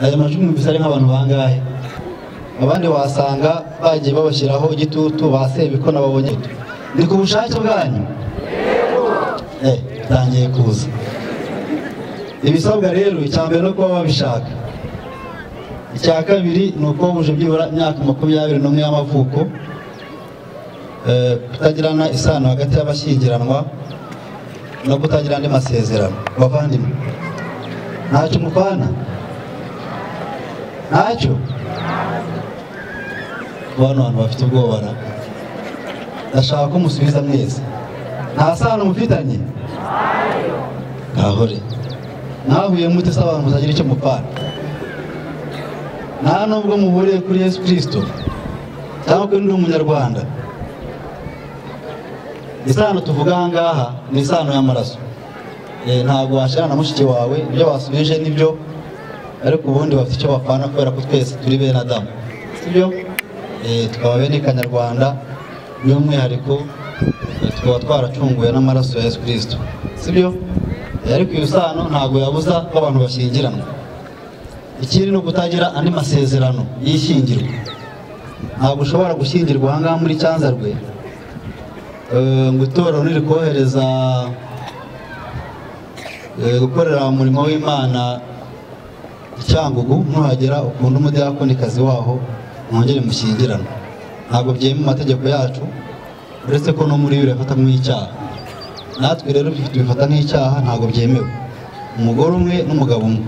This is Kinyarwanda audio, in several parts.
aya majwi mbisare nk'abantu bangahe abandi wasanga bagiye babashyiraho igitutu basebiko nababonye ni ku bushake bwanyu tangiye kuza ibisabwa rero icyambere no kuba babishaka icya kabiri ni uko buje byibura imyaka 21 y'amavuko kutagirana isano hagati y'abashyingiranwa no kutagira andi masezerano bavandimwe ntacyo mupana ntacyo abantu bafite ubwoba ndashaka ko musubiza mwese nta sano mufitanye kahore nahuye mute se abantu muzagira icyo mupana nta nubwo muhuriye kuri Yesu Kristo cyangwa kuri ndi umunyarwanda isano tuvuga ahangaha ni isano y'amaraso ntabwo washira na mushiki wawe ibyo basubije nibyo ariko ubundi bafite icyo bapfana kubera ko twese turi bene Adamu sibyo tukaba bene Kanyarwanda by'umwihariko tukaba twaracunguwe n'amaraso ya Yesu Kristo sibyo ariko iyo sano ntabwo yabuza ko abantu bashyingiranwa ikiri no kutagira andi masezerano y'ishyingirwa ntabwo ushobora gushyingirwa ahangaha muri Cyanzarwe ngo itorero niri kohereza gukorera umurimo w'Imana Icyangugu nuhagera ukunda umudiyakonikazi waho mwongere mushyingirana ntabwo byemewe mu mategeko yacu uretse ko no muri birafata nk'icyaha natwe rero bifata nk'icyaha ntabwo byemewe umugore umwe n'umugabo umwe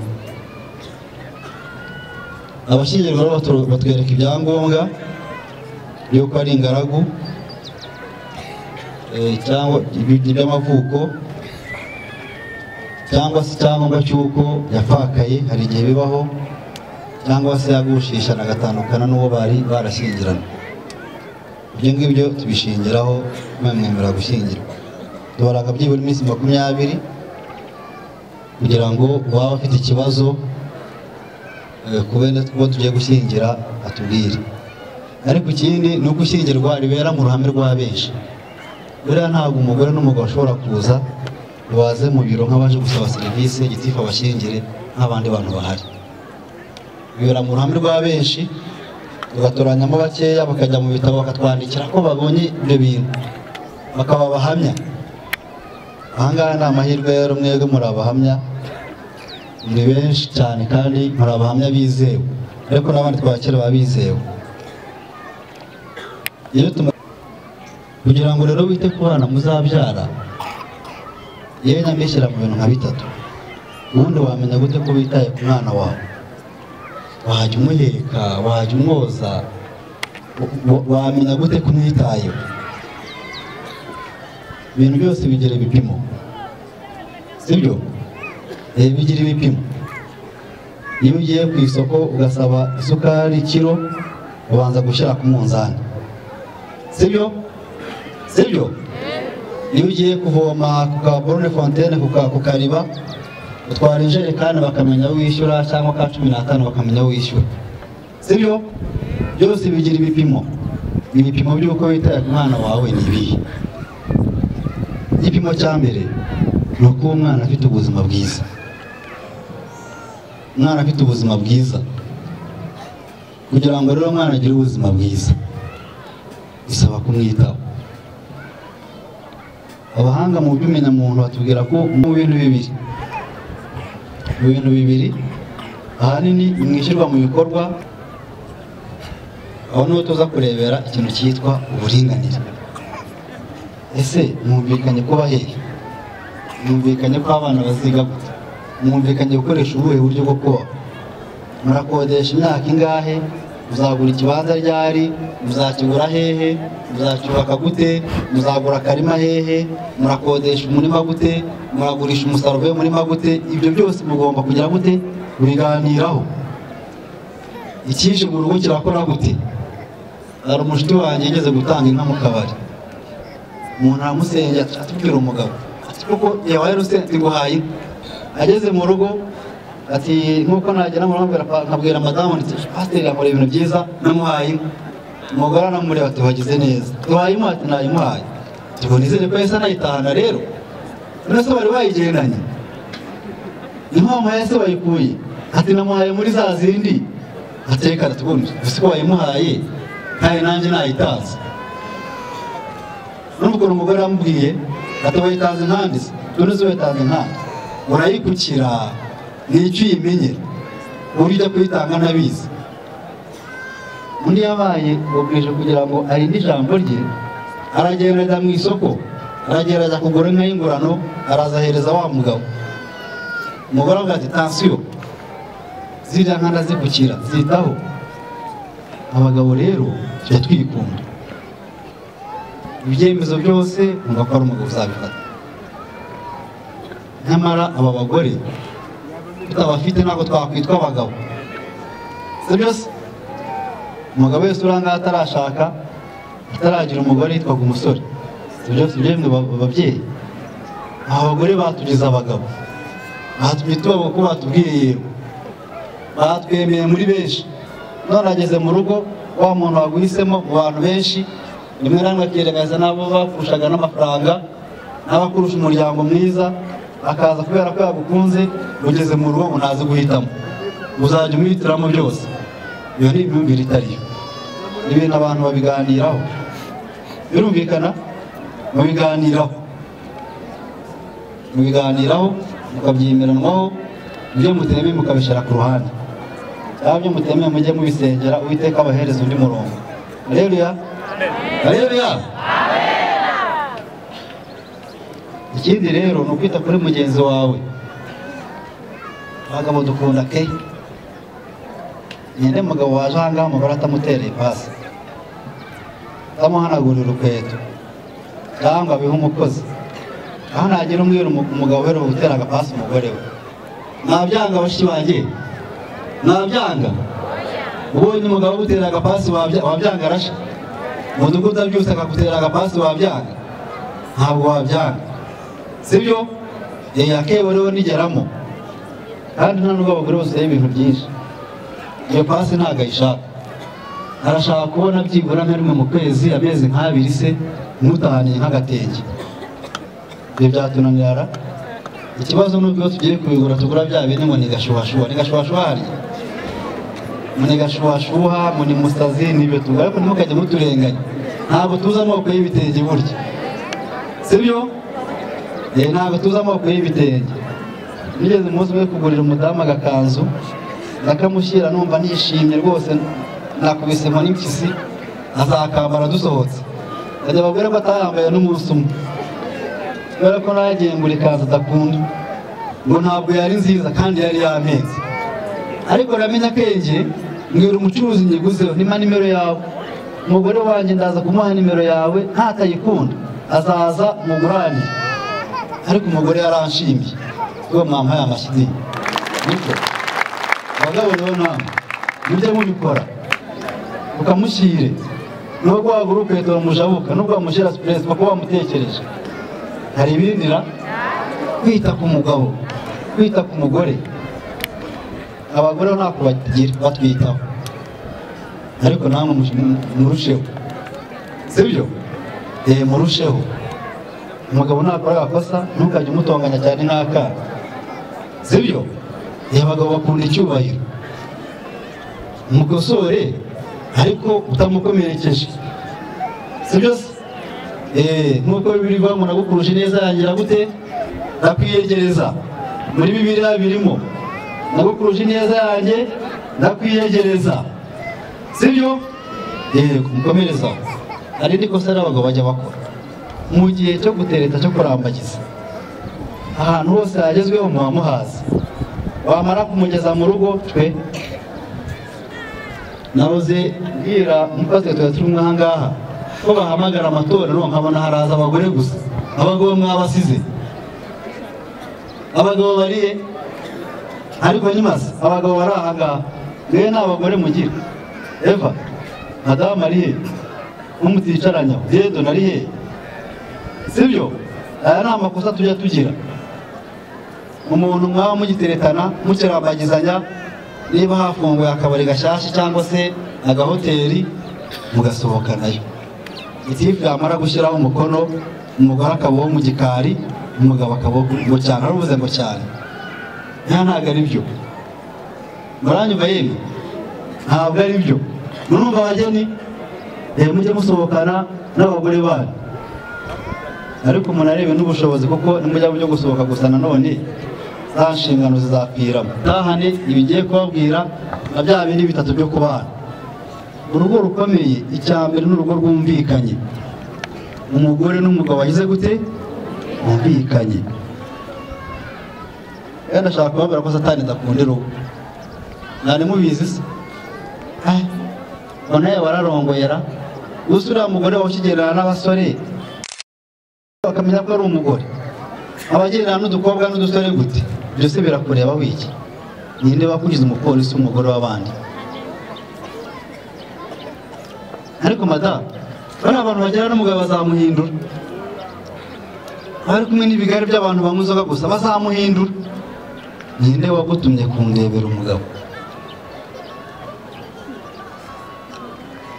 abashyingirwa batwereka ibyangombwa yuko ari ingaragu cyangwa iby'amavuko cyangwa se icyangombwa cy'uko yafakaye hari igihe bibaho cyangwa se yagushisha agatandukana n'uwo bari barashyingirana ibyo ngibyo tubishingiraho mwemera gushyingirwa tubaraga byibura iminsi 20 kugira ngo waba afite ikibazo kubene kuba tugiye gushyingira atubwire ariko ikindi ni uko gushyingirwa ribera mu ruhame rwa benshi buriya ntabwo umugore n'umugabo bashobora kuza baze mu biro nk'abaje gusaba serivisi gitifu abashyingire nk'abandi bantu bahari bibera mu ruhame rwa benshi tugatoranyamo bakeya bakajya mu bitabo bakatwandikira ko babonye ibyo bintu bakaba bahamya ahangaha ni amahirwe rero mwebwe muri abahamya ni benshi cyane kandi muri abahamya bizewe ariko n'abandi twakira babizewe kugira ngo rero wite ku bana muzabyara yewe nyamishyira mu bintu nka bitatu ubundi wamenya gute ko witaye ku mwana wawe wajya umuheka wajya umwoza wamenya gute ko umwitayeho ibintu byose bigira ibipimo sibyo bigira ibipimo iyo ugiye ku isoko ugasaba isukari kilo ubanza gushyira ku munzani sibyo iyo ugiye kuvoma ku ka borone fontaine ku kariba utwara injerekani bakamenya wishyura cyangwa ka 15 bakamenya wishyura sibyo byose bigira ibipimo by'uko witaye ku mwana wawe ni ibihe igipimo cya mbere ni uko umwana afite ubuzima bwiza kugira ngo rero umwana agire ubuzima bwiza bisaba kumwitaho abahanga mu by'umenya muntu batubwira ko mu bintu bibiri ahanini mwishyirwa mu bikorwa aho niho tuza kurebera ikintu cyitwa uburinganire ese mwumvikanye ko bahehe mwumvikanye ko abana baziga gute mwumvikanye gukoresha ubuhe buryo bwo kuba murakodesha imyaka ingahe muzagura ikibanza ryari muzakigura hehe muzacyubaka gute muzagura akarima hehe murakodesha umurima gute muragurisha umusaruro w'umurima gute ibyo byose mugomba kugira gute kubiganiraho ikije mu rugo kirakora gute hari umushuti wanjye yigeze gutanga inka mu kabari umuntu aramusengera atubwira umugabo ati kuko yabaye rusenti nguhaye ageze mu rugo ati nkuko nagera nkabwira madamu ati pasiteri akora ibintu byiza namuhaye umugore aramureba ati wagize neza tuhayimuha ati nayimuhaye tubonizere ko yese anayitahana rero none se bari bayigendanye impamvu yese bayikuye ati namuhaye muri za zindi ateka ratubundi gusa ko wayimuhaye kandi nanjye nayitaza n'ubwo umugore amubwiye ati wayitanze nkandi tunoze wayitanze nkandi urayikukira n'icyo uyimenye uburyo kuyitanga ntabizi undi yabaye ubwije kugira ngo arinde ijambo rye aragenda ajya mu isoko aragenda ajya kugura inka y'ingurano araza ahereza wa mugabo umugore avuga ati tansiyo ziriya nka ndazikukira zitaho abagabo rero tujya twikunda ibyemezo byose umva ko ari umugabo uzabifata nyamara aba bagore tutabafite ntabwo twakwitwa abagabo si byose umugabo wese uranga atarashaka ataragira umugore yitwaga umusore si byose byemwe babyeyi abagore batugize abagabo batumye tubaho ko batubwiye yego batwemeye muri benshi none ageze mu rugo wa muntu waguhisemo mu bantu benshi rimwe na rimwe akirengagiza n'abo bakurushaga n'amafaranga n'abakurusha umuryango mwiza akaza kubera ko yagukunze ugeze mu rugo ngo ntazi guhitamo uzajya umuhitiramo byose iyo ni imyumvire itariyo ibintu abantu babiganiraho birumvikana mubiganiraho mukabyimeranwaho ibyo mutemeye mukabishyira ku ruhande cyangwa ibyo mutemeye mujye mubisengera Uwiteka abahereza undi murongo. Haleluya, haleluya. Ikindi rero ni ukwita kuri mugenzi wawe. Abagabo dukunda ke nyine mugabo waje ahangaha umugore atamutereye pasi atamuhanagurira urukweto cyangwa abiha umukozi aho nagira umwira umugabo wera gutera agapasi umugore we nabyanga bashiki banjye nabyanga ubonye umugabo gutera agapasi wabyanga arasha mudugudu byose akagutera agapasi wabyanga ntabwo wabyanga sibyo yakewe rero nigeramo kandi nta nubwo abagore bose ibintu byinshi iyo pasi ntabwo ayishaka arashaka kubona byibura nka rimwe mu kwezi amezi nk'abiri se mutahaniye nk'agatenge ibyo byatunanira ikibazo n'ubwo tugiye kubigura tugura bya bine ngo ni gashuhashuha hariya ni gashuhashuha ngo ni musazi n'ibyo tugura ariko ntimukajye muturenganya ntabwo tuzi amoko y'ibitenge burya sibyo ntabwo tuzi amoko y'ibitenge nigeze umunsi umwe kugurira umudamu agakanzu ndakamushyira numva nishimye rwose nakubisemo n'impyisi azakambara dusohotse ajya ababwira ko atayambaye n'umunsi umwe kubera ko nagiye ngura ikanzu adakunda ngo ntabwo yari nziza kandi yari yameze ariko ramenya akenge mbwira umucuruzi nyiguzeho nima nimero yawe umugore wanjye ndaza kumuha nimero yawe ntatayikunda azaza muguranire ariko umugore yaranshimye uwo mwampaye amashyi niko abagabo rero namwe mujye mubikora ukamushyire nubwo wagura ukweto bamujabuka nubwo wamushyira sipuresi kuko wamutekereje hari ibindira kwita ku mugabo kwita ku mugore abagore ntako batwitaho ariko namwe murusheho sibyo murusheho umugabo nakora agakosa ntukajye umutonganya cyane nk'akana sibyo abagabo bakunda icyubahiro umukosore ariko utamukomerekeje sibyo nkuko bibiri bavuga ngo nagukuruje neza yangira gute ndakwiyegereza muri Bibiliya birimo nagukuruje neza yanjye ndakwiyegereza sibyo kumukomereza ari ndikosa n'abagabo bajya bakora mu gihe cyo gutereta cyo kurambagiza ahantu hose hagezweho muhamuhaza wamara kumugeza mu rugo twe naroze mbwira umupasiteri tuba turi umwe ahangaha ko bahamagara amatorero nkabona haraza abagore gusa abagabo mwabasize abagabo bariye ariko nyimaze abagabo bari ahangaha mwe nta bagore mugira Eva madamu arihe umuticaranya Dedo narihe sibyo aya ni amakosa tujya tugira umuntu mwaba mugiteretana mukirambagizanya niba hafunguye akabari gashyashya cyangwa se agahoteli mugasohoka nayo itifu yamara gushyiraho umukono umugore akabaho mu gikari umugabo akabaho ngo cyane arubuze ngo cyane ntabwo ari byo muranyumva yemwe ntabwo ari byo murumva abageni mujye musohokana n'abagore banyu ariko munarebe n'ubushobozi kuko nimujya byo gusohoka gusa nanone za nshingano zizakwiramo tahane ibigiye kubabwira na bya bindi bitatu byo kubana urugo rukomeye icyambere n'urugo rwumvikanye umugore n'umugabo wagize gute bumvikanye ndashaka kubabwira ko Satani adakunda urugo nani mubizi se nawe wararongoyera gusa uriya mugore wakigererana n'abasore bakamenya ko ari umugore abagererana n'udukobwa n'udusore gute byose birakureba wiki ninde wakugize umupolisi w'umugore w'abandi ariko madamu bari abantu bagera n'umugabo bazamuhindura bari kumwe n'ibigari by'abantu banywa inzoga gusa bazamuhindura ninde wagutumye kundebera umugabo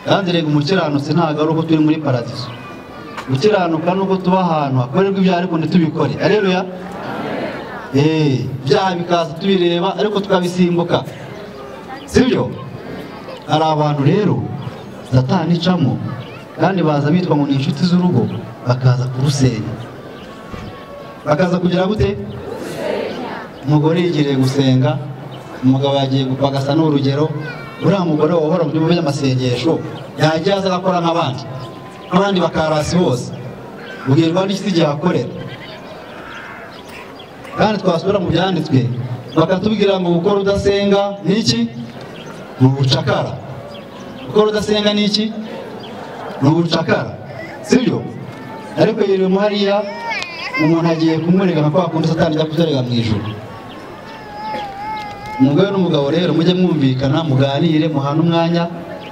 kandi rega umukiranutsi ntabwo ari uko turi muri paradiso gukiranuka nuko tuba ahantu hakorerwa ibyaha ariko ntitubikore aleluya ibyaha bikaza tubireba ariko tukabisimbuka sibyo hari abantu rero Satani icamo kandi baza bitwa ngo ni inshuti z'urugo bakaza kurusenya bakaza kugira gute umugore yigiriye gusenga umugabo yagiye gupagasa n'urugero uriya mugore wahora mu byumba by'amasengesho yagiye aza agakora nk'abandi bakarasi bose ubwirwa n'iki gihe akorera kandi twasubira mu byanditswe bakatubwira ngo gukora udasenga n'iki ni ubucakara gukora udasenga n'iki ni ubucakara sibyo ariko yiriwe hariya umuntu agiye kumurega nka kwa kundi Satani ajya kuzerega mu ijuru umugore n'umugabo rero mujye mwumvikana muganire muhana umwanya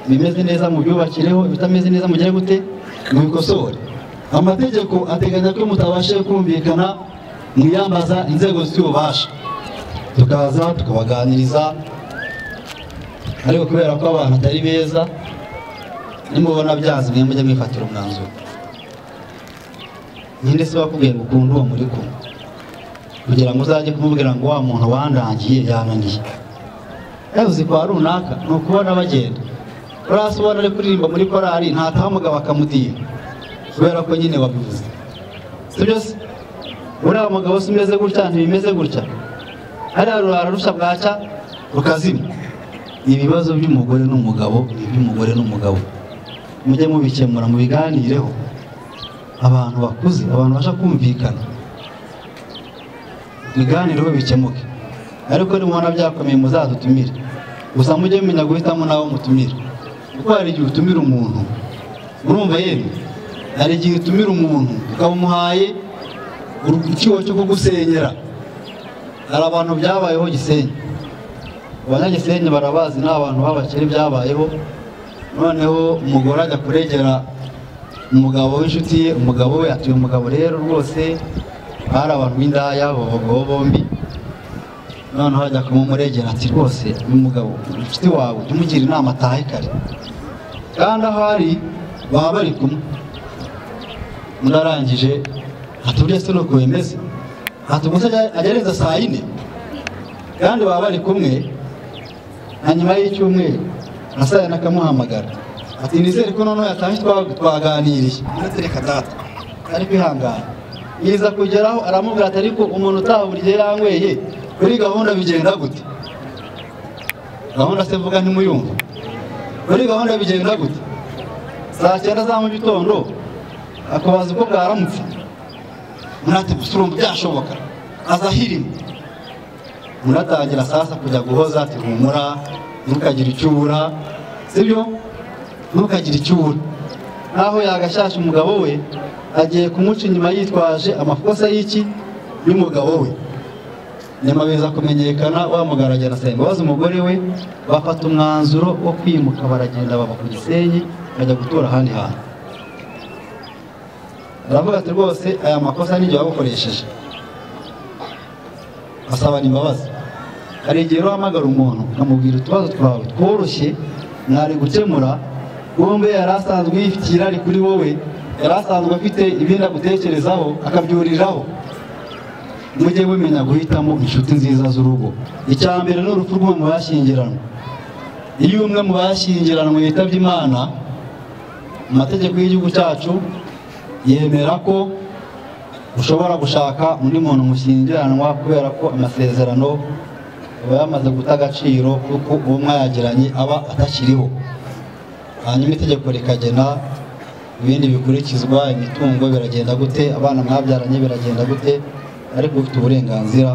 bimeze neza mu byubakireho bitameze neza mugere gute mwikosore amategeko ateganya ko mutabashe kumvikana mwiyambaza inzego z'ububasha tukaza tukabaganiriza ariko kubera ko abantu atari beza nimubona byanze mwe mujye mwifatira umwanzuro ninde se bakubwiye ngo ukunde uwo muri kumwe kugira ngo uzajye kumubwira ngo wa muntu wandangiye yananiye yavuze kwa runaka ni ukubona bagenda urasubona ari kuririmba muri korari ntataha umugabo akamudira kubera ko nyine wabivuze sibyo se uriya mugabo se umeze gutya ntibimeze gutya hariya rurarusha bwacya rukazima ibibazo by'umugore n'umugabo iby'umugore n'umugabo mujye mubikemura mubiganireho abantu bakuze abantu basha kumvikana biganireho bikemuke ariko nimubona byakomeye muzadutumire gusa mujye mumenya guhitamo nawe mutumire kuko hari igihe utumira umuntu urumva yemwe hari igihe utumira umuntu ukaba umuhaye ikigo cyo kugusenyera hari abantu byabayeho Gisenyi abanyagisenyi barabazi ni abantu b'abakire byabayeho noneho umugore ajya kuregera umugabo w'inshuti ye umugabo we atuye umugabo rero rwose bari abantu b'indaya abagabo bombi noneho ajya kumuregera ati rwose uyu mugabo inshuti wawe jya umugira inama atahe kare kandi aho ari baba bari kumwe murarangije atubwiye se nuko bimeze atubwise agereza saa 4 kandi baba bari kumwe na nyuma y'icyumweru nasaya nakamuhamagara ati nizere ko noneho yatahe twaganiriye ndatereka data ari kwihangana yiza kugeraho aramubwira ati ariko umuntu utaburye yanyweye kuri gahunda bigenda gute gahunda se mvuga ntimuyumva kuri gahunda bigenda gute saa 9 za mu gitondo akabaza uko bwaramutse murate gusurumba byashoboka azahirimo muratangira sasa kujya guhoza ati humura ntukagire icyubura sibyo ntukagire icyubura naho yagashasha umugabo we agiye kumuca inyuma yitwaje amakosa y'iki y'umugabo we nyuma biza kumenyekana wamugaragara asenga baza umugore we bafata umwanzuro wo kwimuka baragenda baba ku Gisenyi bajya gutura ahandi hantu aravuga ati rwose aya makosa n'igihe wabukoresheje asabana imbabazi hari igihe uhamagara umuntu ukamubwira utubazo twawe tworoshye mwari gukemura bombe yari asanzwe yifitira ari kuri wowe yari asanzwe afite ibindi agutekerezaho akabyuriraho mujye mumenya guhitamo inshuti nziza z'urugo. Icya mbere ni urupfu rw'umwe mu bashyingiranwe. Iyo umwe mu bashyingiranwe yitabye Imana, amategeko y'igihugu cyacu yemera ko ushobora gushaka undi muntu mushyingiranwa kubera ko amasezerano aba yamaze guta agaciro kuko uwo mwayagiranye aba atakiriho. Hanyuma itegeko rikagena ibindi bikurikizwa, imitungo biragenda gute, abana mwabyaranye biragenda gute, ariko ufite uburenganzira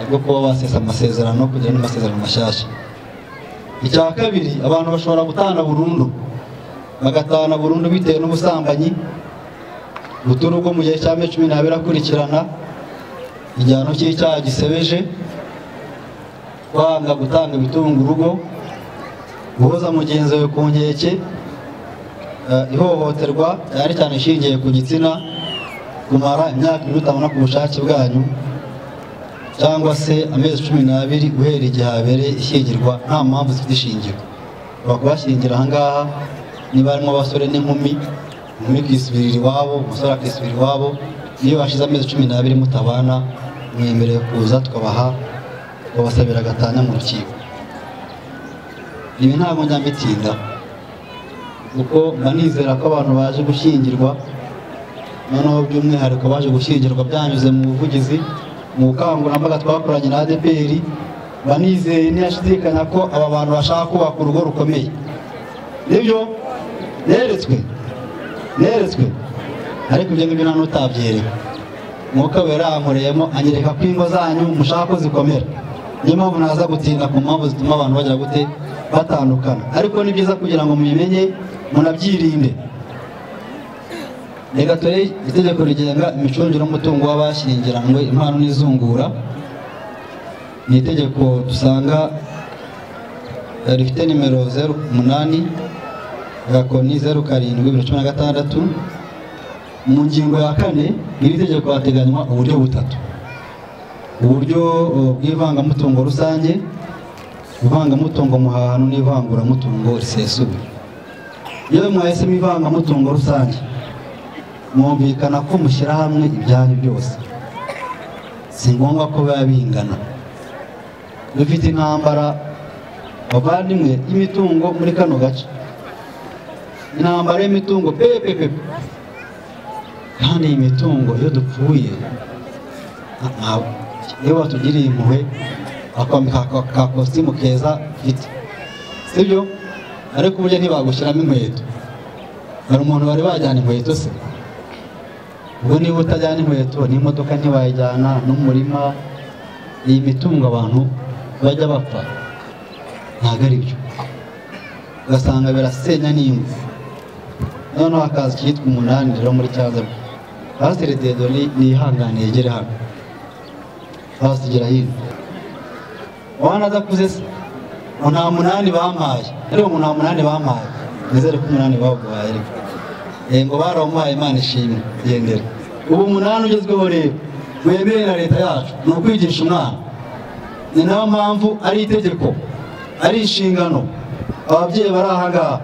bwo kuba wasesa amasezerano kugira n'amasezerano mashyashya. Icya kabiri, abantu bashobora gutana burundu, bagatana burundu bitewe n'ubusambanyi, guta urugo mu gihe cy'amezi 12 akurikirana, igihano cy'icyaha gisebeje, kwanga gutanga ibitunga urugo, guhoza mugenzi wawe ku nkeke, ihohoterwa cyane cyane ishingiye ku gitsina, kumara imyaka 2 utabona ku bushake bwanyu, cyangwa se amezi 12 guhera igihe habereye ishyingirwa nta mpamvu zifite ishingiro. Bakubashyingira ahangaha niba harimo abasore n'inkumi, inkumi kwisubirira iwabo, umusore akisubirira iwabo. Iyo bashize amezi 12 mutabana, mwemerewe kuza tukabasabira gatanya mu rukiko. Ibi ntabwo njya mbitinda kuko banizera ko abantu baje gushyingirwa, noneho by'umwihariko baje gushyingirwa byanyuze mu buvugizi, mu bukangurambaga twakoranye na ADPR, banizeye ntiyashidikanya ko aba bantu bashaka kubaka urugo rukomeye. Nibyo neretswe, ariko ibyo ngibyo nta n'utabyereka. Mwuka Wera yankoreyemo anyereka ko ingo zanyu mushaka ko zikomera. Niyo mpamvu naza gutinda ku mpamvu zituma abantu bagira gute batandukana, ariko ni byiza kugira ngo mubimenye munabyirinde. Reka tore itegeko rigenga imicungire y'umutungo w'abashyingiranywe, impano n'izungura. Ni itegeko dusanga rifite nimero 08 gakoni 07/2016. Mu ngingo ya 4 iri tegeko hateganywa uburyo butatu: uburyo bw'ivangamutungo rusange, ivangamutungo muhahano n'ivanguramutungo risesuye. Iyo mwahisemo ivangamutungo rusange, mwumvikana ko mushyira hamwe ibyanyu byose, si ngombwa ko biba bingana. Dufite intambara bavandimwe y'imitungo muri kano gace, intambara y'imitungo pepepe, kandi iyi mitungo iyo dupfuye iyo batugiriye impuhwe bakwambika ka kositimu keza ufite, sibyo? Ariko uburyo ntibagushyiramo inkweto. Hari umuntu bari bajyana inkweto se? Ubwo niba utajyana inkweto n'imodoka ntiwayijyana, n'umurima. Iyi mitungo abantu bajya bapfa ntabwo ari byo, ugasanga birasenya n'ingo. Noneho hakaza icyitwa 8 rero muri cyaza. Pasiteri Dedo nihangane yegere hano, basigira hino. Wana adakuze se nta 8 bampaye, rero nta 8 bampaye, nizere ko 8 baguhaye. Ngo baramuhaye, Imana ishimwe, yendera. Ubu 8 ugezweho rero wemerera leta yacu ni ukwigisha umwana. Ni nayo mpamvu ari itegeko, ari inshingano. Ababyeyi bari ahangaha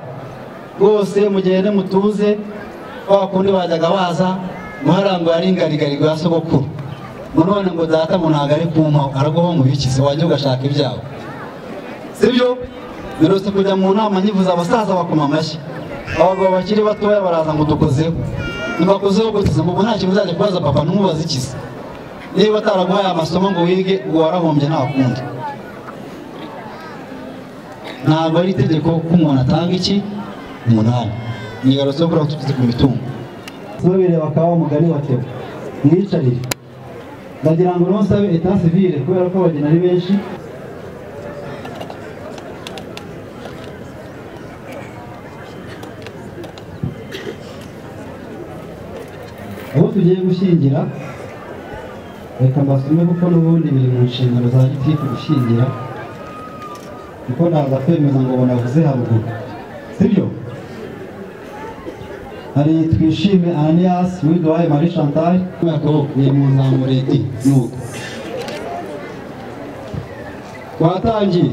rwose mugende mutuze, kwa kundi bajyaga baza muharango yari ingarigari rwa sogokuru, none ngo data mu ntago ari kumpa aragoho mu bikize, wajya ugashaka ibyawe, sibyo? Birose kujya mu nama nyivuza abasaza bakoma amashyi, abagabo bakiri batoya baraza ngo dukozeho. Nibakozeho gutse ngo nta kintu uzajya kubaza papa n'umubaza ikize. Niba ataraguhaye amasomo ngo wige, ngo warahombye nta kundi. Ntabwo ari itegeko ko umuntu atanga iki 8. Ni garose kuri tukize ku mitungo. Sobire bakaba umugani watewe mwicarire. Ndagira ngo nonsabe etat civile kubera ko bagena ari benshi. Aho tugiye gushyingira, reka mbasume kuko n'ubundi biri mu nshingano za gitifu gushyingira, kuko ndaza kwemeza ngo banavuze haruguru, sibyo? Hari Twishime Ananias, Widuhaye Marie Chantal, yako ni muzamureti nuko twatangiye.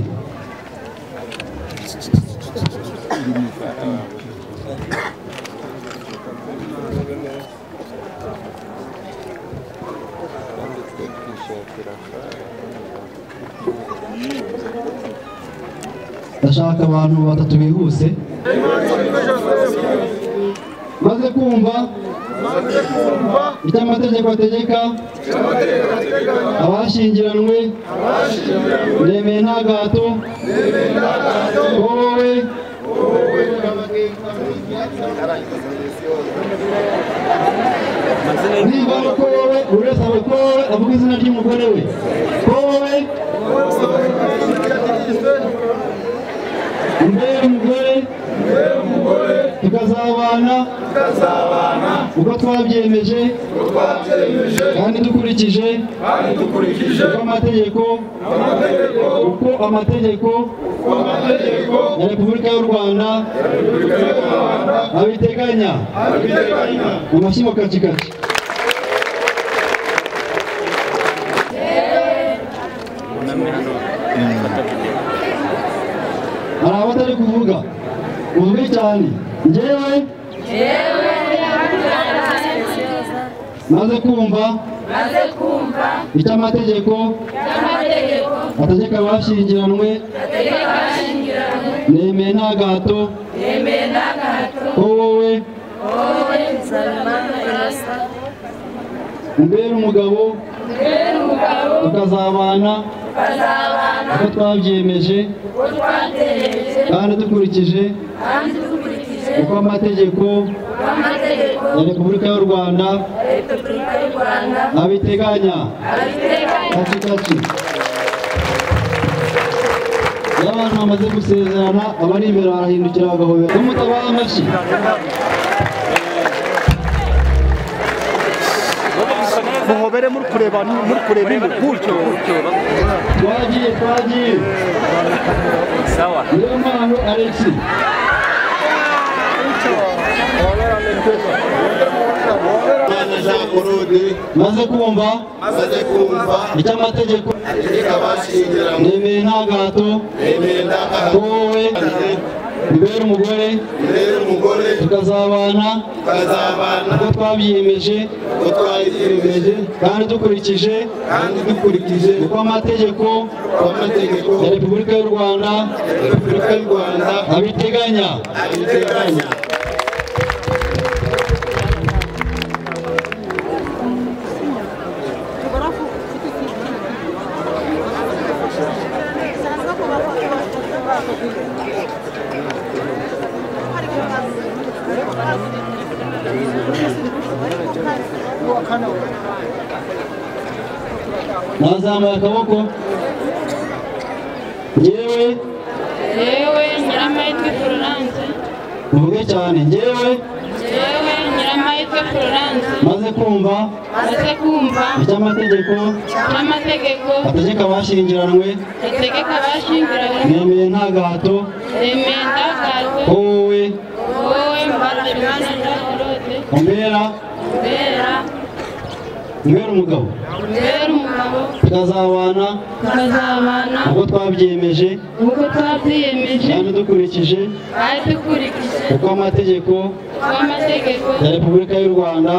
ndashaka abantu batatu bihuse maze kumva icyo amategeko ategeka abashyingiranwe ndemeye nta gahato ko wowe niba ko wowe buri wese aba ko wowe avuga izina ry'umugore we ko wowe imbere umugore tukazabana uko twabyemeje kandi dukurikije uko amategeko ya Repubulika y'u Rwanda abiteganya amashyi mu kacikaci. hari abatari kuvuga uvuge cyane njyewe maze kumva icyo amategeko ategeka abashyingiranwe nemeye nta gahato ko wowe umbere umugabo tukazabana uko twabyemeje kandi dukurikije uko amategeko ya Repubulika y'u Rwanda abiteganya. Kacikaci iyo abantu bamaze gusezerana abari imbere barahindukira bagahobera n'umutabaha amashyi. muhobere muri kureba gutyo twagiye sawa niyo mpamvu Alex maze kumva icyo amategeko nemeye nta gahato ko wowe umbere umugore tukazabana uko twabyiyemeje kandi dukurikije uko amategeko ya Repubulika y'u Rwanda abiteganya. nazamuye akaboko njyewe Nyiramahirwe Florence uvuge cyane njyewe Nyiramahirwe Florence maze kumva icyo amategeko ategeka abashyingiranwe nemeye nta gahato ko wowe umbera umugabo tukazabana uko twabyemeje kandi dukurikije uko amategeko ya Repubulika y'u Rwanda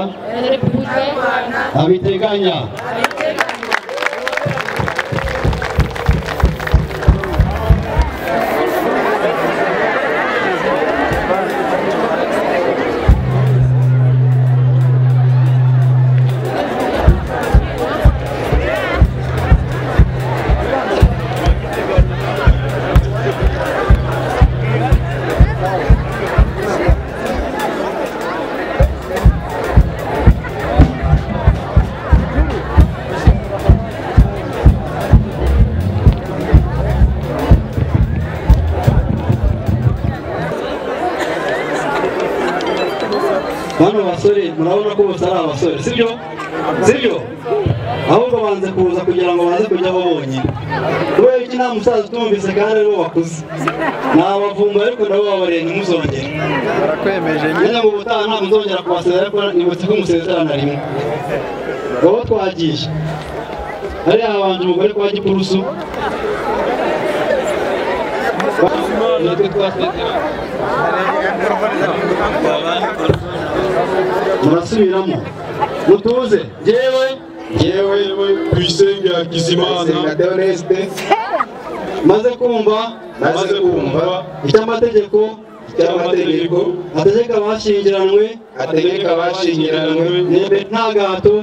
abiteganya. Bano basore murabona ko bose ari abasore sibyo ahubwo banze kuza kugira ngo baze kujya babonye kubera iki nta musaza utumvise kandi aribo bakuze nabavumba ariko nabo babareye ntimuzongere barakwemeje nyine ngo ubutaha nta muzongera kubasezera ariko nibutse ko musezerana rimwe wowe twagiye hariya habanje umugore kwa Gikurusu natwe twasezerana murasubiramo mutuze njyewe yewe Tuyisenge Hakizimana Deoneste maze kumva icy'amategeko ategeka abashyingiranwe nemere nta gahato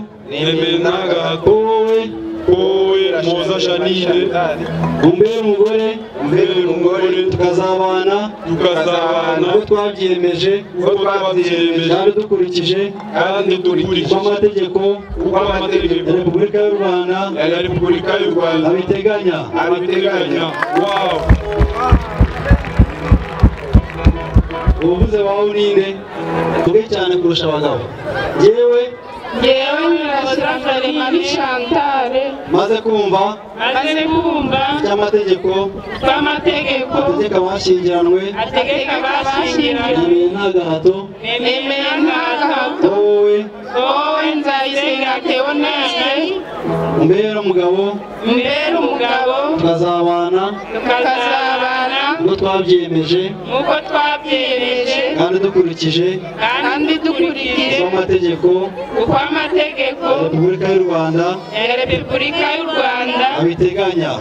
wowe Muhoza Janine umbere umugore tukazabana uko twabyiyemeje kandi dukurikije amategeko ya Repubulika y'u Rwanda abiteganya. Wow. ubuvuze wawe ninde tuge cyane kurusha abagabo yewe Nyirashyaka Marie Chantal maze kumva icy'amategeko ategeka abashyingiranwe nemeye nta gahato wowe Nzayisenga Theoneste umbere umugabo tukazabana uko twabyiyemeje kandi dukurikije amategeko ya Repubulika y'u Rwanda abiteganya.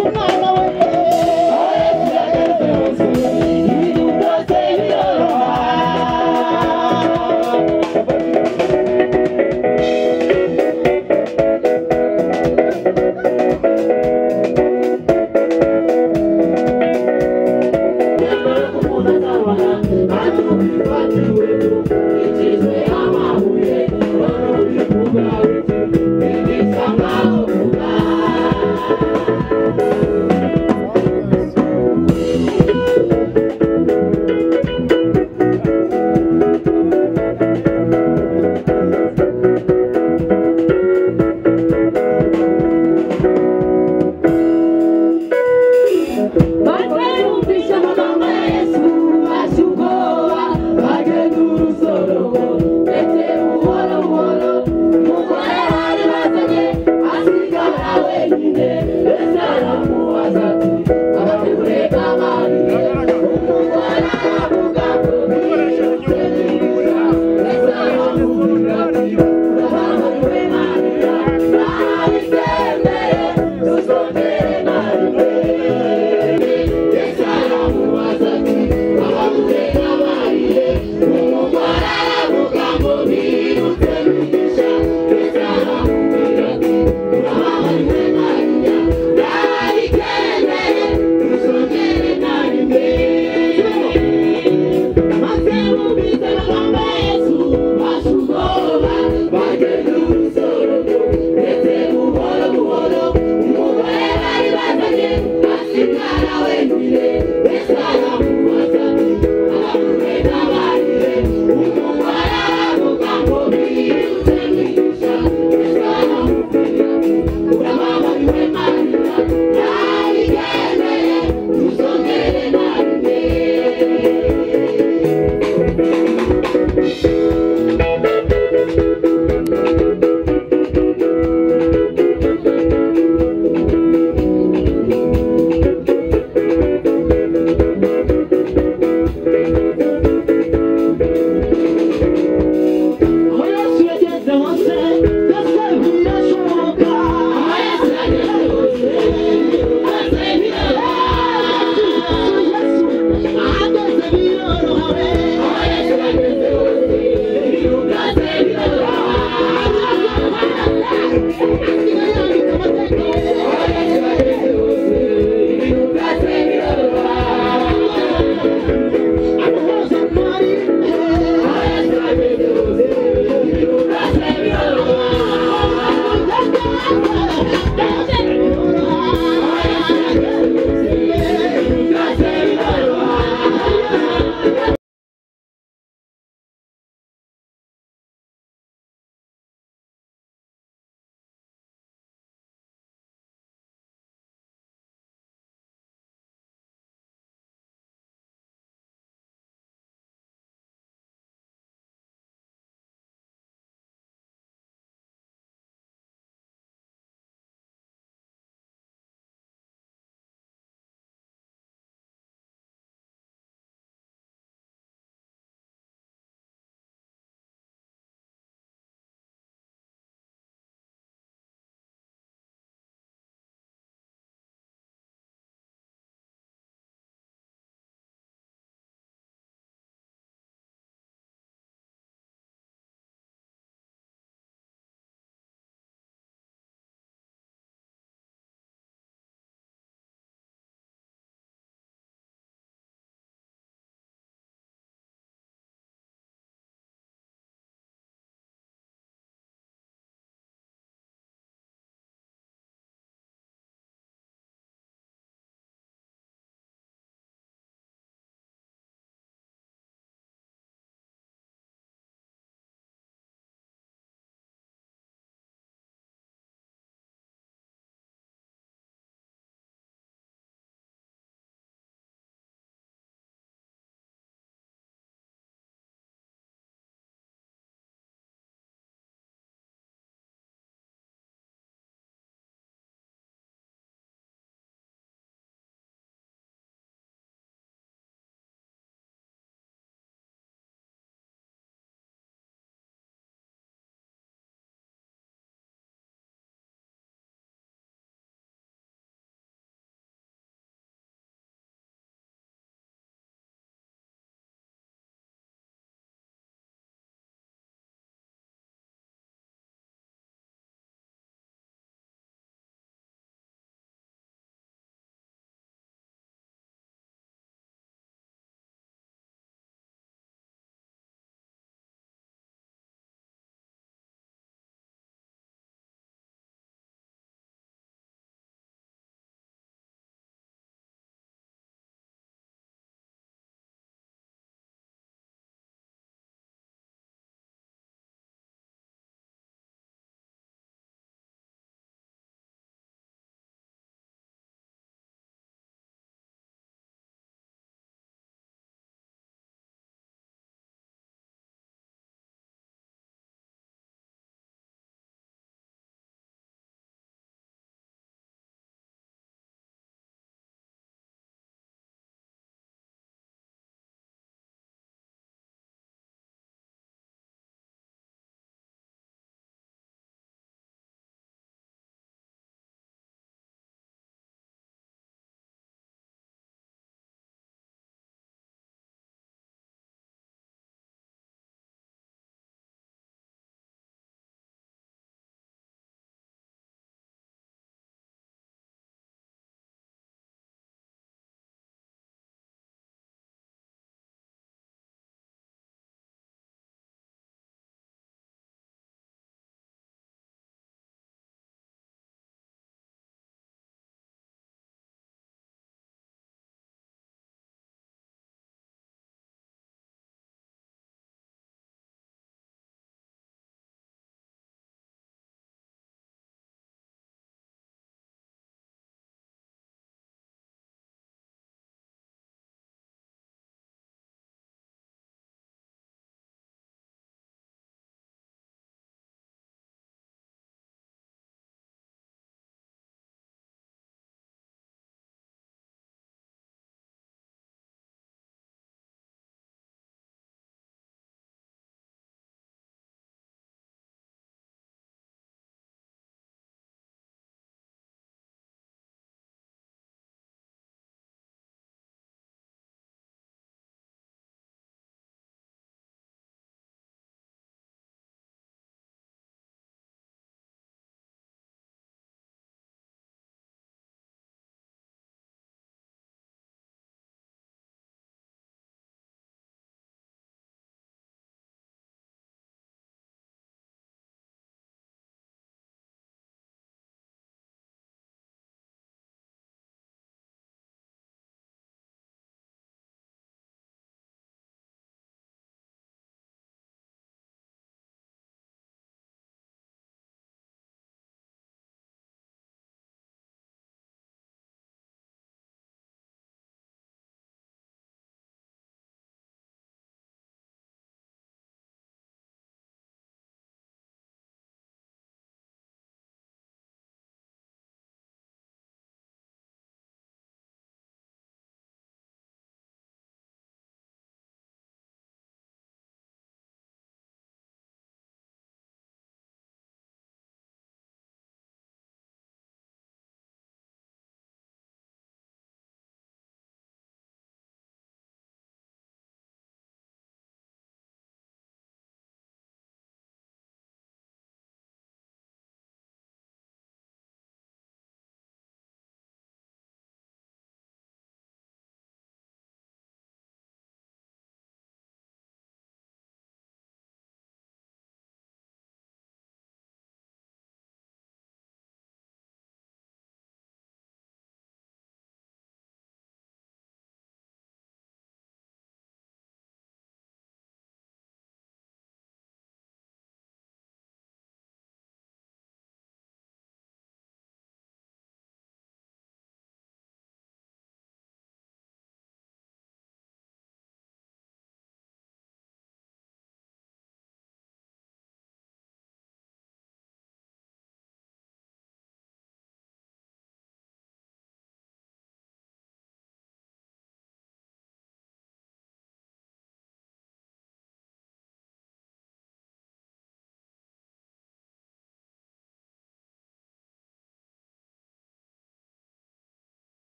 I'm